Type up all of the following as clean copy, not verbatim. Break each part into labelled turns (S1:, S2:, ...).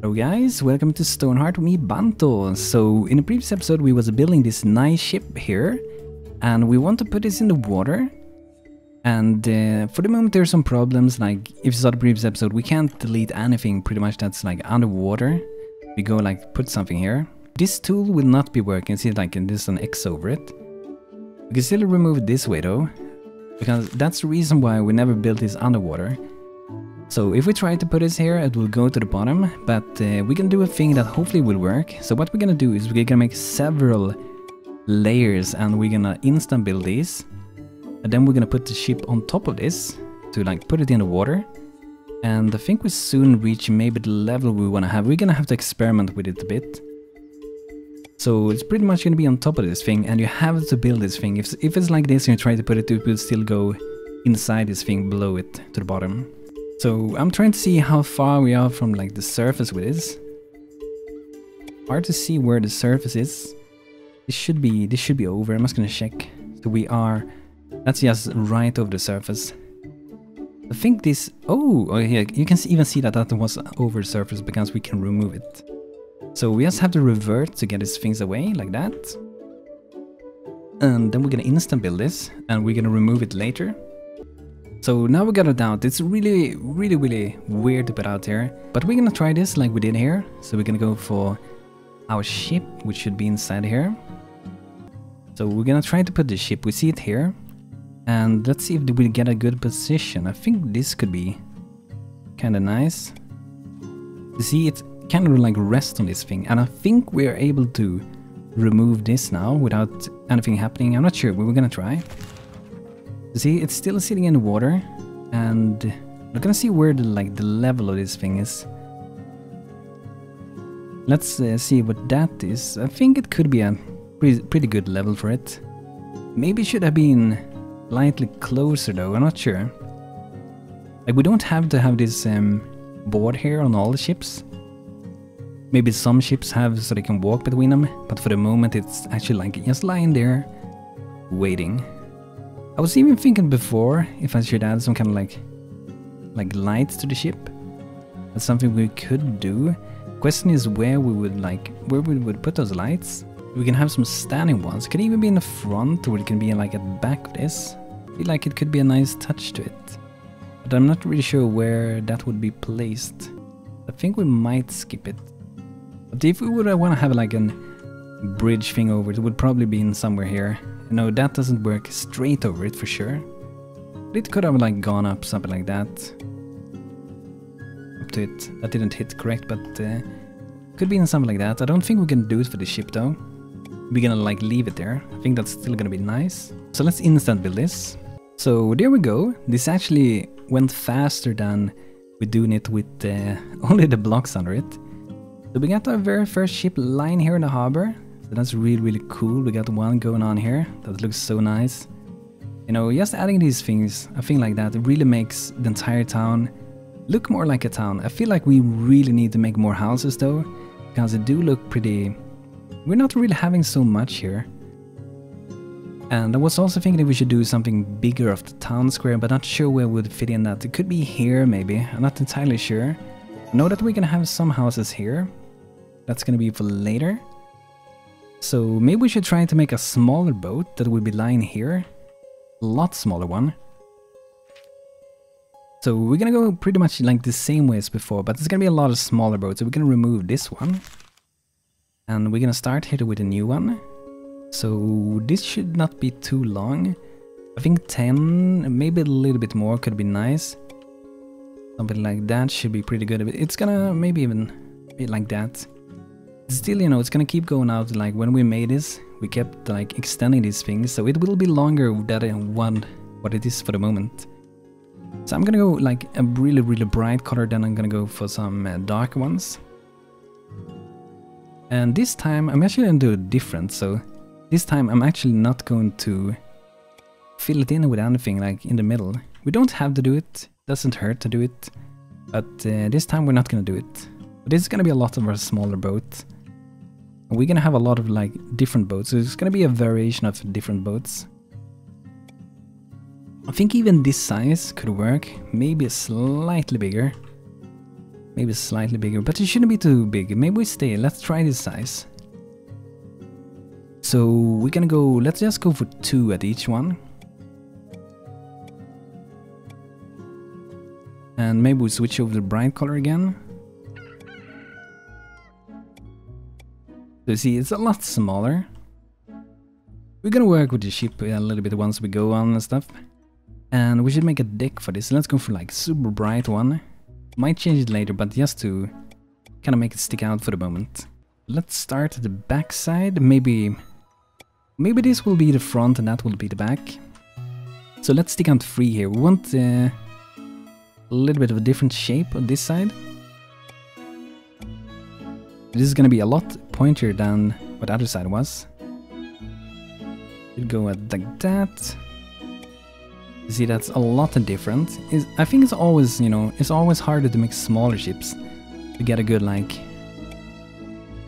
S1: Hello guys, welcome to StoneHearth with me, Banto. So in the previous episode we was building this nice ship here, and we want to put this in the water. And for the moment there's some problems, like if you saw the previous episode, we can't delete anything pretty much that's like underwater. We go like put something here. This tool will not be working, see like there's an X over it. We can still remove it this way though, because that's the reason why we never built this underwater. So if we try to put this here, it will go to the bottom, but we can do a thing that hopefully will work. So what we're gonna do is we're gonna make several layers, and we're gonna instant build these. And then we're gonna put the ship on top of this to like put it in the water. And I think we soon reach maybe the level we wanna have. We're gonna have to experiment with it a bit. So it's pretty much gonna be on top of this thing, and you have to build this thing. If it's like this and you try to put it, it will still go inside this thing below it to the bottom. So I'm trying to see how far we are from like the surface with this. Hard to see where the surface is. This should be over. I'm just gonna check. So we are, that's just right over the surface. I think this, oh yeah, you can even see that that was over the surface because we can remove it. So we just have to revert to get these things away like that. And then we're gonna instant build this, and we're gonna remove it later. So now we got it out. It's really weird to put out here, but we're gonna try this like we did here. So we're gonna go for our ship, which should be inside here. So we're gonna try to put the ship, we see it here, and let's see if we get a good position. I think this could be kind of nice. You see, it's kind of like rest on this thing, and I think we are able to remove this now without anything happening. I'm not sure, but we're gonna try. See, it's still sitting in the water, and we're gonna see where the level of this thing is. Let's see what that is. I think it could be a pretty good level for it. Maybe it should have been slightly closer though, I'm not sure. Like, we don't have to have this board here on all the ships. Maybe some ships have so they can walk between them, but for the moment it's actually like just lying there waiting. I was even thinking before if I should add some kind of like lights to the ship. That's something we could do. Question is where we would put those lights. We can have some standing ones. It could even be in the front, or it can be like at the back of this. I feel like it could be a nice touch to it, but I'm not really sure where that would be placed. I think we might skip it. But if we would want to have like a bridge thing over it, would probably be in somewhere here. No, that doesn't work straight over it for sure. It could have like gone up, something like that. Up to it. That didn't hit correct, but could be in something like that. I don't think we can do it for the ship though. We're gonna like leave it there. I think that's still gonna be nice. So let's instant build this. So there we go. This actually went faster than we're doing it with only the blocks under it. So we got our very first ship lying here in the harbor. So that's really cool. We got one going on here that looks so nice. You know, just adding these things, a thing like that, it really makes the entire town look more like a town. I feel like we really need to make more houses though, because they do look pretty. We're not really having so much here. And I was also thinking that we should do something bigger of the town square, but not sure where it would fit in that. It could be here maybe, I'm not entirely sure. I know that we're gonna have some houses here. That's gonna be for later. So maybe we should try to make a smaller boat that will be lying here. A lot smaller one. So we're gonna go pretty much like the same way as before, but there's gonna be a lot of smaller boats. So we're gonna remove this one. And we're gonna start here with a new one. So this should not be too long. I think 10, maybe a little bit more could be nice. Something like that should be pretty good. It's gonna maybe even be like that. Still, you know, it's gonna keep going out. Like when we made this, we kept like extending these things, so it will be longer than what it is for the moment. So I'm gonna go like a really bright color, then I'm gonna go for some dark ones. And this time I'm actually gonna do it different. So this time I'm actually not going to fill it in with anything like in the middle. We don't have to do it, doesn't hurt to do it, but this time we're not gonna do it. But this is gonna be a lot of our smaller boat. And we're gonna have a lot of like different boats, so it's gonna be a variation of different boats. I think even this size could work, maybe slightly bigger. Maybe slightly bigger, but it shouldn't be too big. Maybe we stay. Let's try this size. So we're gonna go, let's just go for 2 at each one. And maybe we switch over to bright color again. So you see, it's a lot smaller. We're gonna work with the ship a little bit once we go on and stuff. And we should make a deck for this. Let's go for like super bright one. Might change it later, but just to kind of make it stick out for the moment. Let's start at the back side. Maybe this will be the front and that will be the back. So let's stick out 3 here. We want a little bit of a different shape on this side. This is gonna be a lot pointier than what the other side was. We'll go at like that. You see, that's a lot different. I think it's always, you know, it's always harder to make smaller ships to get a good like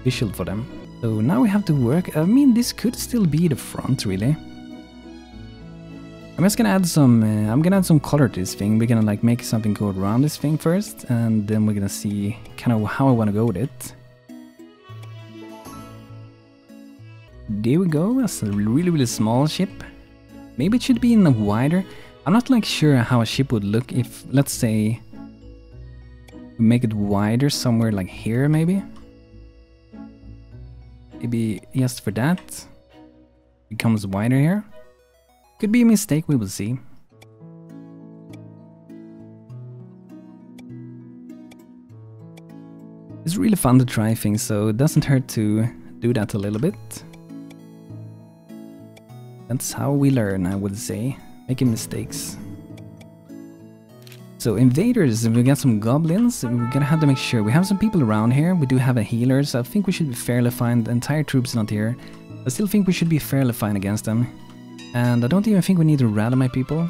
S1: visual for them. So now we have to work. I mean, this could still be the front, really. I'm just gonna add some. I'm gonna add some color to this thing. We're gonna like make something go around this thing first, and then we're gonna see kind of how I want to go with it. There we go. That's a really small ship. Maybe it should be in a wider. I'm not like sure how a ship would look if, let's say, we make it wider somewhere like here, maybe. Maybe just for that, it becomes wider here. Could be a mistake, we will see. It's really fun to try things, so it doesn't hurt to do that a little bit. That's how we learn, I would say, making mistakes. So invaders, we got some goblins, we're gonna have to make sure. We have some people around here, we do have a healer, so I think we should be fairly fine. The entire troop's not here. I still think we should be fairly fine against them. And I don't even think we need to rally my people.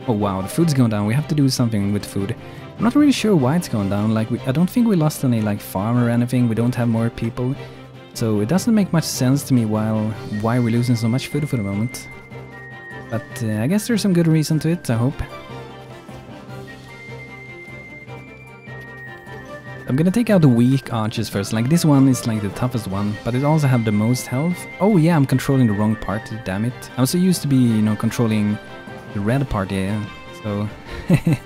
S1: Oh wow, the food's going down, we have to do something with food. I'm not really sure why it's going down, like I don't think we lost any like farm or anything, we don't have more people. So it doesn't make much sense to me why we're losing so much food for the moment. But I guess there's some good reason to it, I hope. I'm gonna take out the weak archers first, like this one is like the toughest one, but it also have the most health. Oh yeah, I'm controlling the wrong part, damn it. I'm so used to be, you know, controlling the red part, yeah. So, here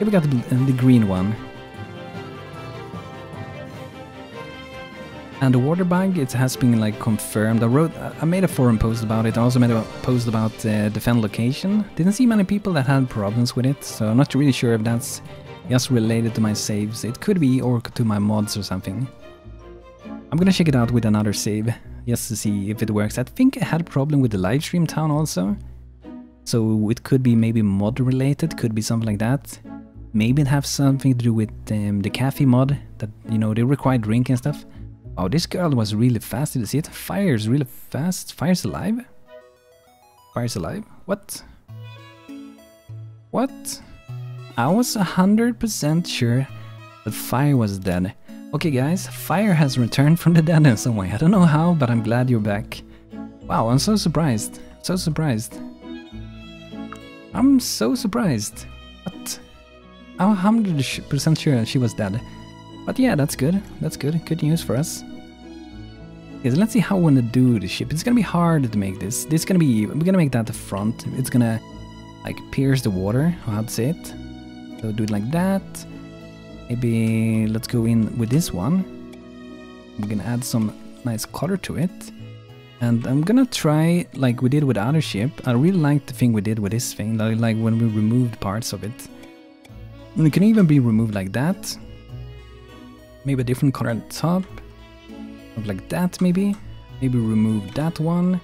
S1: we got the green one. And the water bug, it has been like confirmed. I made a forum post about it. I also made a post about defend location. Didn't see many people that had problems with it, so I'm not really sure if that's just related to my saves. It could be, or to my mods or something. I'm gonna check it out with another save, just to see if it works. I think I had a problem with the livestream town also. So it could be maybe mod related, could be something like that. Maybe it has something to do with the cafe mod, that, you know, they require drink and stuff. Oh, this girl was really fast. Did you see it? Fire's really fast. Fire's alive? Fire's alive? What? What? I was 100% sure that Fire was dead. Okay guys, Fire has returned from the dead in some way. I don't know how, but I'm glad you're back. Wow, I'm so surprised. So surprised. I'm so surprised. What? I'm 100% sure she was dead. But yeah, that's good. That's good. Good news for us. Okay, so let's see how we want to do the ship. It's gonna be hard to make this. We're gonna make that the front. It's gonna like pierce the water, how to say it. So do it like that. Maybe let's go in with this one. We're gonna add some nice color to it. And I'm gonna try like we did with the other ship. I really like the thing we did with this thing, like when we removed parts of it. And it can even be removed like that. Maybe a different color at the top. Like that maybe. Maybe remove that one.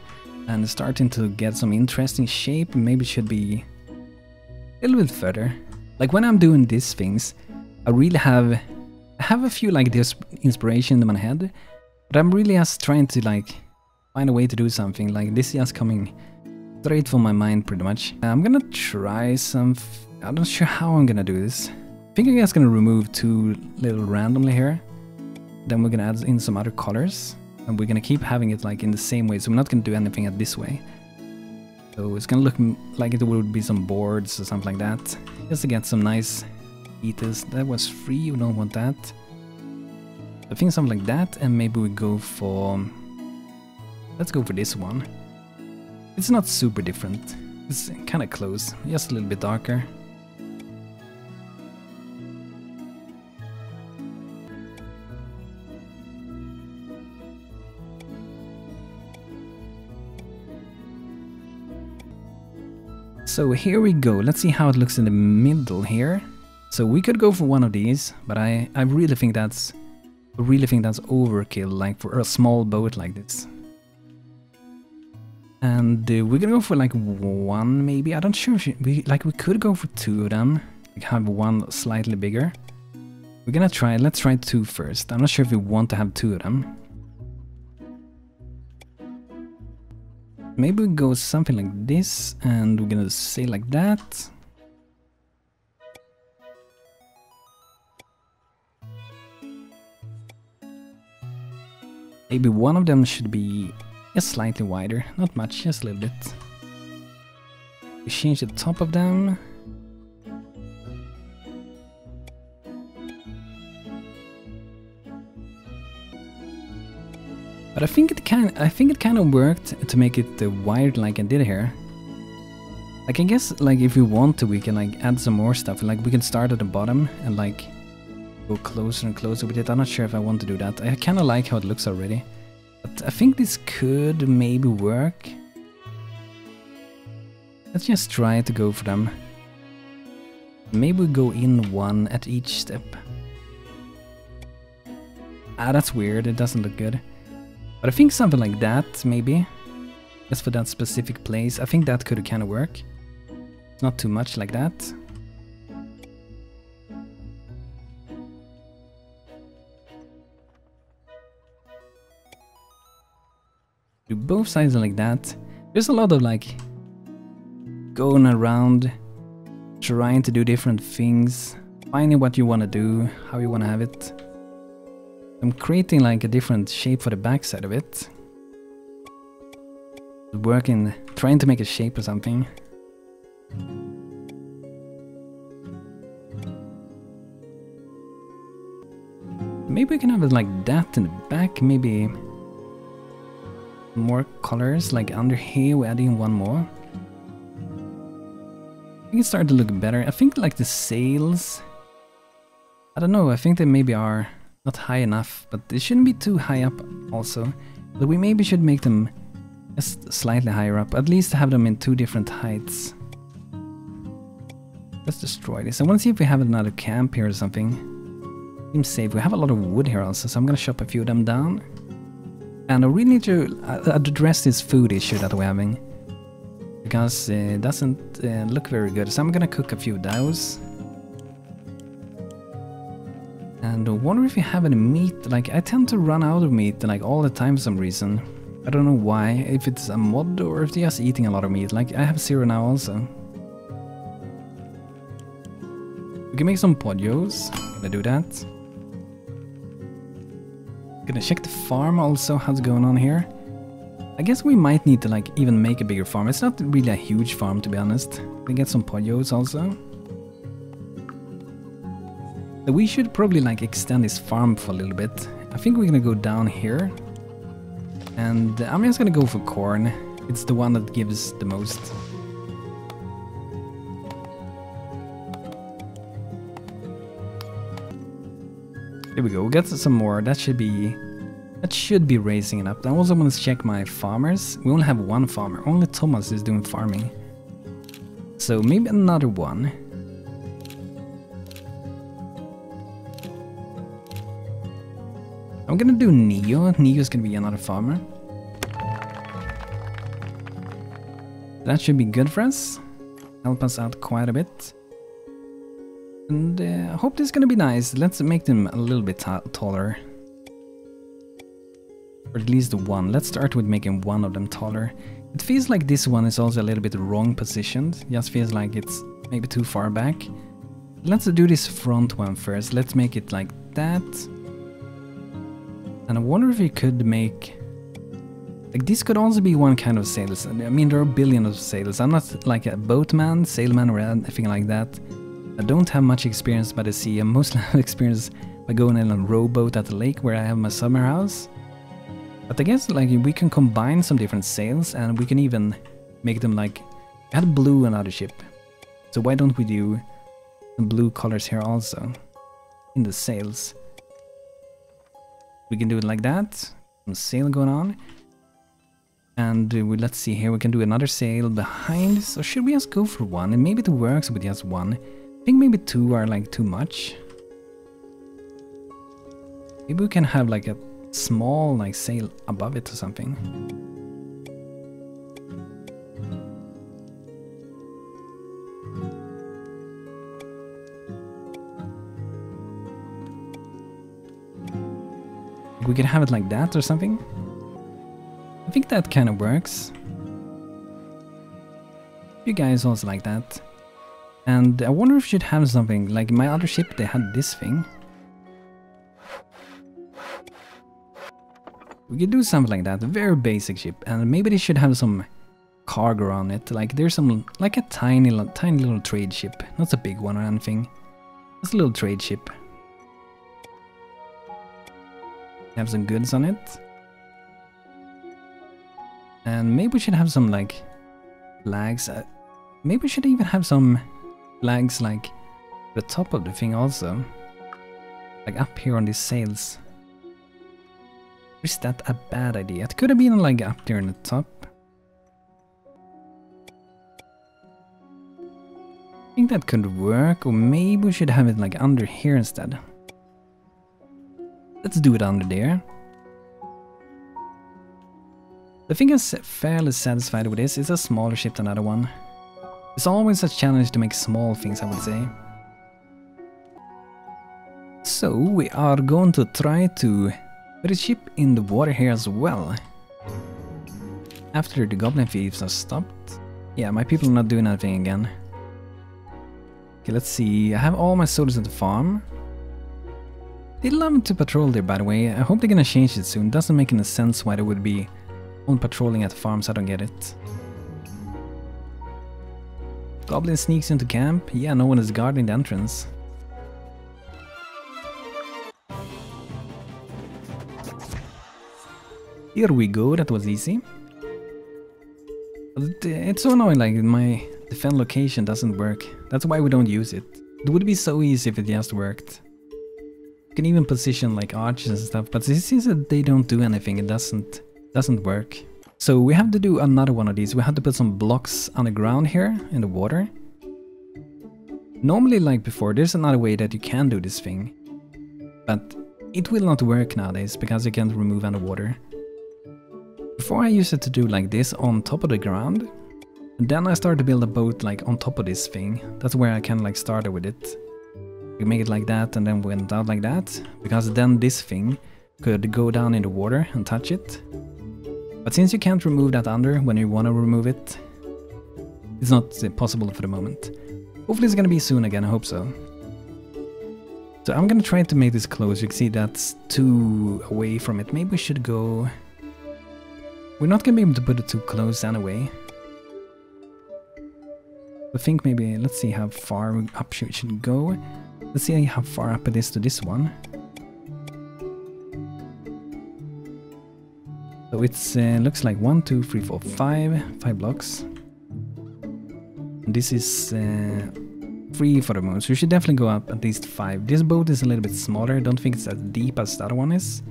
S1: And starting to get some interesting shape. Maybe it should be a little bit further. Like when I'm doing these things, I really have a few like this inspiration in my head. But I'm really just trying to like find a way to do something. Like this is just coming straight from my mind pretty much. I'm gonna try some... I'm not sure how I'm gonna do this. I think I'm just gonna remove 2 little randomly here. Then we're gonna add in some other colors. And we're gonna keep having it like in the same way. So we're not gonna do anything at this way. So it's gonna look like it would be some boards or something like that. Just to get some nice Beatles. That was free, we don't want that. I think something like that, and maybe we go for... Let's go for this one. It's not super different. It's kind of close, just a little bit darker. So here we go, let's see how it looks in the middle here. So we could go for one of these, but I really think that's overkill, like for a small boat like this. And we're gonna go for like one maybe. I'm not sure if we could go for two of them, like have one slightly bigger. We're gonna try, let's try two first. I'm not sure if we want to have two of them. Maybe we go something like this, and we're gonna say like that. Maybe one of them should be just slightly wider, not much, just a little bit. We change the top of them. But I think it kind of worked to make it wired like I did here. Like I guess like if we want to, we can like add some more stuff. Like we can start at the bottom and like go closer and closer with it. I'm not sure if I want to do that. I kind of like how it looks already. But I think this could maybe work. Let's just try to go for them. Maybe we go in one at each step. Ah, that's weird. It doesn't look good. But I think something like that, maybe. Just for that specific place. I think that could kind of work. Not too much like that. Do both sides like that. There's a lot of like going around, trying to do different things, finding what you want to do, how you want to have it. I'm creating like a different shape for the backside of it. Working, trying to make a shape or something. Maybe we can have it like that in the back, maybe more colors, like under here we're adding one more. I think it's starting to look better. I think like the sails, I don't know, I think they maybe are not high enough, but they shouldn't be too high up also. But we maybe should make them just slightly higher up, at least have them in two different heights. Let's destroy this. I want to see if we have another camp here or something. Seems safe. We have a lot of wood here also, so I'm gonna chop a few of them down. And I really need to address this food issue that we're having, because it doesn't look very good. So I'm gonna cook a few of those. And I wonder if you have any meat. Like I tend to run out of meat like all the time for some reason. I don't know why, if it's a mod or if they're just eating a lot of meat. Like I have 0 now also. We can make some pollos. Gonna do that. Gonna check the farm also, how's it going on here. I guess we might need to like even make a bigger farm. It's not really a huge farm to be honest. We get some pollos also. So we should probably like extend this farm for a little bit. I think we're gonna go down here. And I'm just gonna go for corn. It's the one that gives the most. There we go, we got some more. That should be raising it up. I also want to check my farmers. We only have one farmer. Only Thomas is doing farming. So maybe another one. I'm gonna do Neo. Neo's gonna be another farmer. That should be good for us. Help us out quite a bit. And I hope this is gonna be nice. Let's make them a little bit taller. Or at least one. Let's start with making one of them taller. It feels like this one is also a little bit wrong positioned. It just feels like it's maybe too far back. Let's do this front one first. Let's make it like that. And I wonder if we could make... Like this could also be one kind of sails. I mean there are billions of sails. I'm not like a boatman, sailman or anything like that. I don't have much experience by the sea. I mostly have experience by going in a rowboat at the lake where I have my summer house. But I guess like we can combine some different sails and we can even make them like... I had blue on other ship. So why don't we do some blue colors here also in the sails? We can do it like that. Some sail going on. And let's see here, we can do another sail behind. So should we just go for one? And maybe it works with just one. I think maybe two are like too much. Maybe we can have like a small like sail above it or something. We could have it like that or something. I think that kind of works. You guys also like that. And I wonder if we should have something like my other ship, they had this thing. We could do something like that, a very basic ship, and maybe they should have some cargo on it. Like there's some, like a tiny little trade ship, not a big one or anything. Just a little trade ship. Have some goods on it. And maybe we should have some like flags. Maybe we should even have some flags like the top of the thing also. Like up here on these sails. Is that a bad idea? It could have been like up there in the top. I think that could work, or maybe we should have it like under here instead. Let's do it under there. I think I'm fairly satisfied with this. It's a smaller ship than the other one. It's always a challenge to make small things, I would say. So we are going to try to put a ship in the water here as well. After the goblin thieves are stopped. Yeah, my people are not doing anything again. Okay, let's see. I have all my soldiers at the farm. They love to patrol there, by the way. I hope they're gonna change it soon. Doesn't make any sense why they would be on patrolling at farms. I don't get it. Goblin sneaks into camp. Yeah, no one is guarding the entrance. Here we go, that was easy. But it's so annoying, like my defend location doesn't work. That's why we don't use it. It would be so easy if it just worked. You can even position like archers and stuff, but this is that they don't do anything, it doesn't work. So we have to do another one of these. We have to put some blocks on the ground here in the water. Normally, like before, there's another way that you can do this thing. But it will not work nowadays because you can't remove underwater. Before I used it to do like this on top of the ground. And then I started to build a boat like on top of this thing. That's where I kind of like started with it. We make it like that and then went out like that. Because then this thing could go down in the water and touch it. But since you can't remove that under when you want to remove it, it's not possible for the moment. Hopefully it's gonna be soon again, I hope so. So I'm gonna try to make this close. You can see that's too away from it. Maybe we should go... We're not gonna be able to put it too close anyway. I think maybe, let's see how far up we should go. Let's see how far up it is to this one. So it's looks like 1, 2, 3, 4, 5 blocks. And this is 3 for the moment, so we should definitely go up at least 5. This boat is a little bit smaller, I don't think it's as deep as the other one is.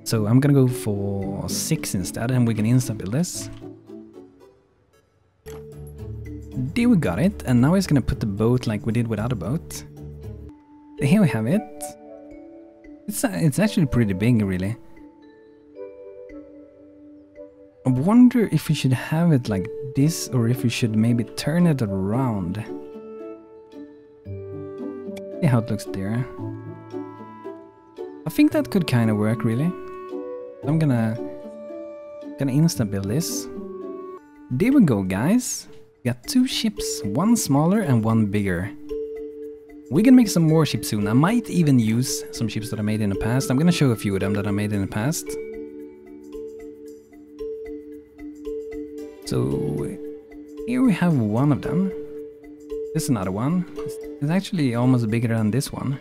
S1: So I'm gonna go for 6 instead, and we can insta build this. There we got it, and now he's gonna put the boat like we did with the other boat. Here we have it. It's actually pretty big, really. I wonder if we should have it like this, or if we should maybe turn it around. See how it looks there. I think that could kind of work, really. I'm gonna insta build this. There we go, guys. We got 2 ships, one smaller and one bigger. We can make some more ships soon. I might even use some ships that I made in the past. I'm gonna show a few of them that I made in the past. So here we have one of them. This is another one. It's actually almost bigger than this one.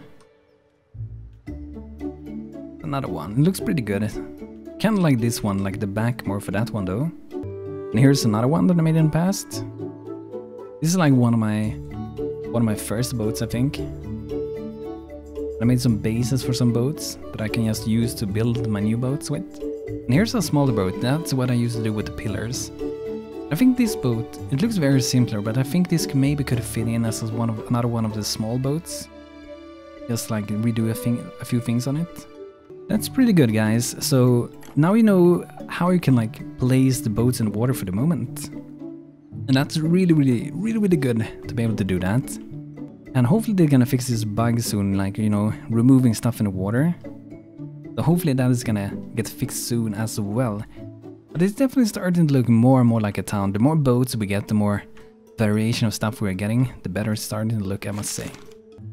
S1: Another one. It looks pretty good. Kind of like this one, like the back more for that one though. And here's another one that I made in the past. This is like one of my first boats, I think. I made some bases for some boats that I can just use to build my new boats with. And here's a smaller boat. That's what I used to do with the pillars. I think this boat, it looks very simpler, but I think this maybe could fit in as another one of the small boats. Just like redo a few things on it. That's pretty good, guys. So now you know how you can like place the boats in the water for the moment. And that's really good to be able to do that. And hopefully they're gonna fix this bug soon, like, you know, removing stuff in the water. So hopefully that is gonna get fixed soon as well. But it's definitely starting to look more and more like a town. The more boats we get, the more variation of stuff we're getting, the better it's starting to look, I must say.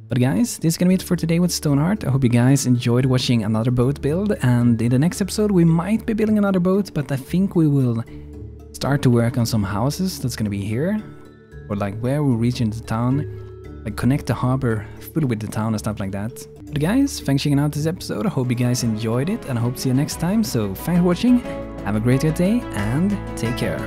S1: But guys, this is gonna be it for today with StoneHearth. I hope you guys enjoyed watching another boat build, and in the next episode we might be building another boat, but I think we will start to work on some houses that's gonna be here, or like where we reach into town. Like connect the harbor fully with the town and stuff like that. But guys, thanks for checking out this episode. I hope you guys enjoyed it, and I hope to see you next time. So thanks for watching, have a great day, and take care.